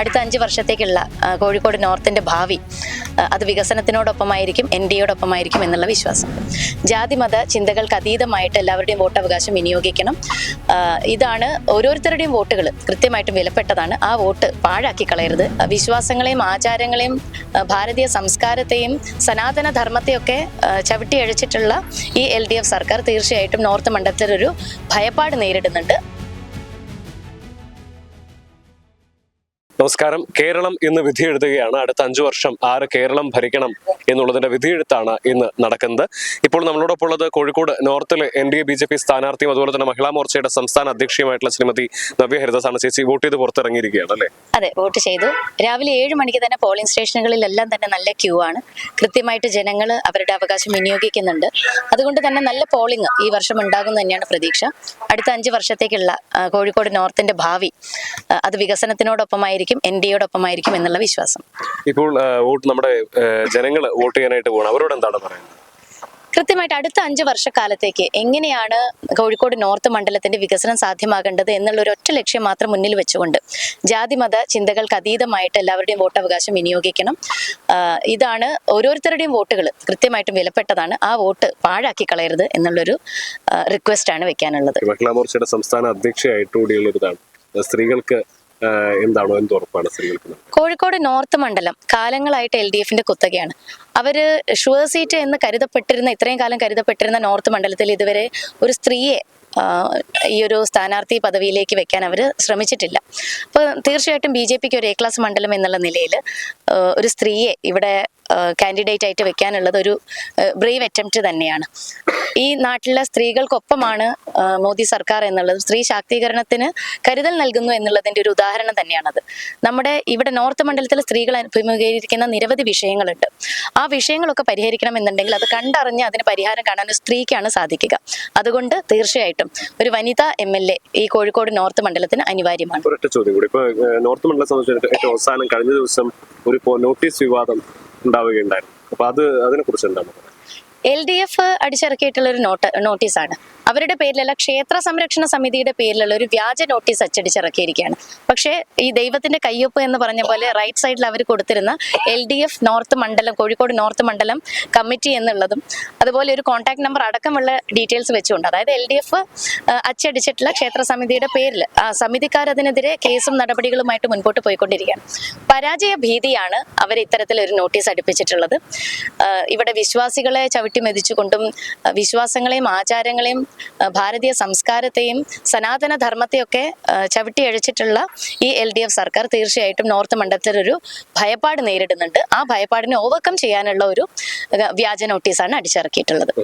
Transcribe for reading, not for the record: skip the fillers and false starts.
അടുത്ത 5 വർഷത്തേക്കുള്ള കോഴിക്കോട് നോർത്തിന്റെ ഭാവി അത് വികസനത്തിനോടൊപ്പമായിരിക്കും, NDAയോടൊപ്പമായിരിക്കും എന്നുള്ള വിശ്വാസം. ജാതിമത ചിന്തകൾക്ക് അതീതമായിട്ട് എല്ലാവരുടെയും വോട്ടവകാശം വിനിയോഗിക്കണം. ഇതാണ് ഓരോരുത്തരുടെയും വോട്ടുകൾ കൃത്യമായിട്ടും വിലപ്പെട്ടതാണ്. ആ വോട്ട് പാഴാക്കി കളയരുത്. വിശ്വാസങ്ങളെയും ആചാരങ്ങളെയും ഭാരതീയ സംസ്കാരത്തെയും സനാതന ധർമ്മത്തെയൊക്കെ ചവിട്ടിയഴിച്ചിട്ടുള്ള ഈ LDF സർക്കാർ തീർച്ചയായിട്ടും നോർത്ത് മണ്ഡലത്തിലൊരു ഭയപ്പാട് നേരിടുന്നുണ്ട്. നമസ്കാരം. കേരളം ഇന്ന് വിധിയെഴുതുകയാണ്. അടുത്ത 5 വർഷം ആര് കേരളം ഭരിക്കണം എന്നുള്ളതിന്റെ വിധിയെഴുത്താണ് ഇന്ന് നടക്കുന്നത്. ഇപ്പോൾ നമ്മളോടൊപ്പം ഉള്ളത് കോഴിക്കോട് നോർത്തിലെ NDA BJP സ്ഥാനാർത്ഥിയും അതുപോലെ തന്നെ മഹിളാ മോർച്ചയുടെ സംസ്ഥാന അധ്യക്ഷയുമായിട്ടുള്ള ശ്രീമതി നവ്യ ഹരിദാസാണ്. ചേച്ചി വോട്ട് ചെയ്ത് പുറത്തിറങ്ങിയിരിക്കുകയാണ് അല്ലേ? അതെ, വോട്ട് ചെയ്തു. രാവിലെ 7 മണിക്ക് തന്നെ പോളിംഗ് സ്റ്റേഷനുകളിലെല്ലാം തന്നെ നല്ല ക്യൂ ആണ്. കൃത്യമായിട്ട് ജനങ്ങൾ അവരുടെ അവകാശം വിനിയോഗിക്കുന്നുണ്ട്. അതുകൊണ്ട് തന്നെ നല്ല പോളിംഗ് ഈ വർഷം ഉണ്ടാകുമെന്ന് തന്നെയാണ് പ്രതീക്ഷ. അടുത്ത 5 വർഷത്തേക്കുള്ള കോഴിക്കോട് നോർത്തിന്റെ ഭാവി അത് വികസനത്തിനോടൊപ്പമായിരിക്കും, NDAയോടൊപ്പമായിരിക്കും എന്നുള്ള വിശ്വാസം. ഇപ്പോൾ നമ്മുടെ ജനങ്ങൾ വോട്ട് ചെയ്യാനായിട്ട് പോകണം, അവരോട് എന്താണ് പറയുന്നത്? കൃത്യമായിട്ട് അടുത്ത 5 വർഷക്കാലത്തേക്ക് എങ്ങനെയാണ് കോഴിക്കോട് നോർത്ത് മണ്ഡലത്തിന്റെ വികസനം സാധ്യമാകേണ്ടത് എന്നുള്ള ഒരു ഒറ്റ ലക്ഷ്യം മാത്രം മുന്നിൽ വെച്ചുകൊണ്ട് ജാതിമത ചിന്തകൾക്ക് അതീതമായിട്ട് എല്ലാവരുടെയും വോട്ടവകാശം വിനിയോഗിക്കണം. ഇതാണ് ഓരോരുത്തരുടെയും വോട്ടുകൾ കൃത്യമായിട്ടും വിലപ്പെട്ടതാണ്. ആ വോട്ട് പാഴാക്കി കളയരുത് എന്നുള്ളൊരു റിക്വസ്റ്റ് ആണ് വെക്കാനുള്ളത്. മഹിളാ മോർച്ചയുടെ സംസ്ഥാന അധ്യക്ഷയായിട്ടുകൂടിയുള്ളൊരിതാണ്. സ്ത്രീകൾക്ക് എന്താണോ എന്ത് ഉറപ്പാണ് സ്ത്രീകൾക്ക്? കോഴിക്കോട് നോർത്ത് മണ്ഡലം കാലങ്ങളായിട്ട് LDFന്റെ കുത്തകയാണ്. അവര് ഷുവർ സീറ്റ് എന്ന് ഇത്രയും കാലം കരുതപ്പെട്ടിരുന്ന നോർത്ത് മണ്ഡലത്തിൽ ഇതുവരെ ഒരു സ്ത്രീയെ ഈ ഒരു സ്ഥാനാർത്ഥി പദവിയിലേക്ക് വെക്കാൻ അവർ ശ്രമിച്ചിട്ടില്ല. അപ്പോൾ തീർച്ചയായിട്ടും BJPക്ക് ഒരു A ക്ലാസ് മണ്ഡലം എന്നുള്ള നിലയിൽ ഒരു സ്ത്രീയെ ഇവിടെ കാൻഡിഡേറ്റ് ആയിട്ട് വെക്കാനുള്ളത് ഒരു ബ്രേവ് അറ്റംപ്റ്റ് തന്നെയാണ്. ഈ നാട്ടിലെ സ്ത്രീകൾക്കൊപ്പമാണ് മോദി സർക്കാർ എന്നുള്ളത്. സ്ത്രീ ശാക്തീകരണത്തിന് കരുതൽ നൽകുന്നു എന്നുള്ളതിന്റെ ഒരു ഉദാഹരണം തന്നെയാണത്. നമ്മുടെ ഇവിടെ നോർത്ത് മണ്ഡലത്തിൽ സ്ത്രീകൾ അഭിമുഖീകരിക്കുന്ന നിരവധി വിഷയങ്ങളുണ്ട്. ആ വിഷയങ്ങളൊക്കെ പരിഹരിക്കണം എന്നുണ്ടെങ്കിൽ അത് കണ്ടറിഞ്ഞ് അതിന് പരിഹാരം കാണാൻ ഒരു സ്ത്രീക്കാണ് സാധിക്കുക. അതുകൊണ്ട് തീർച്ചയായിട്ടും ഒരു വനിതാ MLA ഈ കോഴിക്കോട് നോർത്ത് മണ്ഡലത്തിന് അനിവാര്യമാണ്. ഒരൊറ്റ ചോദ്യം കൂടി. ഇപ്പൊ നോർത്ത് മണ്ഡലം സംബന്ധിച്ചിടത്തോളം ഏറ്റവും അവസാനം കഴിഞ്ഞ ദിവസം ഒരു നോട്ടീസ് വിവാദം ഉണ്ടാവുകയുണ്ടായിരുന്നു. അപ്പൊ അതിനെ കുറിച്ച് എന്താണ്? LDF അടിച്ചിറക്കിയിട്ടുള്ള ഒരു നോട്ടീസാണ്. അവരുടെ പേരിലല്ല, ക്ഷേത്ര സംരക്ഷണ സമിതിയുടെ പേരിലുള്ള ഒരു വ്യാജ നോട്ടീസ് അച്ചടിച്ചിറക്കിയിരിക്കുകയാണ്. പക്ഷേ ഈ ദൈവത്തിന്റെ കയ്യൊപ്പ് എന്ന് പറഞ്ഞ പോലെ റൈറ്റ് സൈഡിൽ അവർ കൊടുത്തിരുന്ന LDF നോർത്ത് മണ്ഡലം, കോഴിക്കോട് നോർത്ത് മണ്ഡലം കമ്മിറ്റി എന്നുള്ളതും അതുപോലെ ഒരു കോൺടാക്ട് നമ്പർ അടക്കമുള്ള ഡീറ്റെയിൽസ് വെച്ചുകൊണ്ട്, അതായത് LDF അച്ചടിച്ചിട്ടുള്ള ക്ഷേത്ര സമിതിയുടെ പേരിൽ ആ സമിതിക്കാർ അതിനെതിരെ കേസും നടപടികളുമായിട്ട് മുൻപോട്ട് പോയിക്കൊണ്ടിരിക്കുകയാണ്. പരാജയ ഭീതിയാണ് അവർ ഇത്തരത്തിലൊരു നോട്ടീസ് അടുപ്പിച്ചിട്ടുള്ളത്. ഇവിടെ വിശ്വാസികളെ ചവിട്ടി മെതിച്ചുകൊണ്ടും വിശ്വാസങ്ങളെയും ആചാരങ്ങളെയും ഭാരതീയ സംസ്കാരത്തെയും സനാതന ധർമ്മത്തെയൊക്കെ ചവിട്ടിയഴിച്ചിട്ടുള്ള ഈ LDF സർക്കാർ തീർച്ചയായിട്ടും നോർത്ത് മണ്ഡലത്തിലൊരു ഭയപ്പാട് നേരിടുന്നുണ്ട്. ആ ഭയപ്പാടിനെ ഓവർകം ചെയ്യാനുള്ള ഒരു വ്യാജ നോട്ടീസാണ് അടിച്ചിറക്കിയിട്ടുള്ളത്.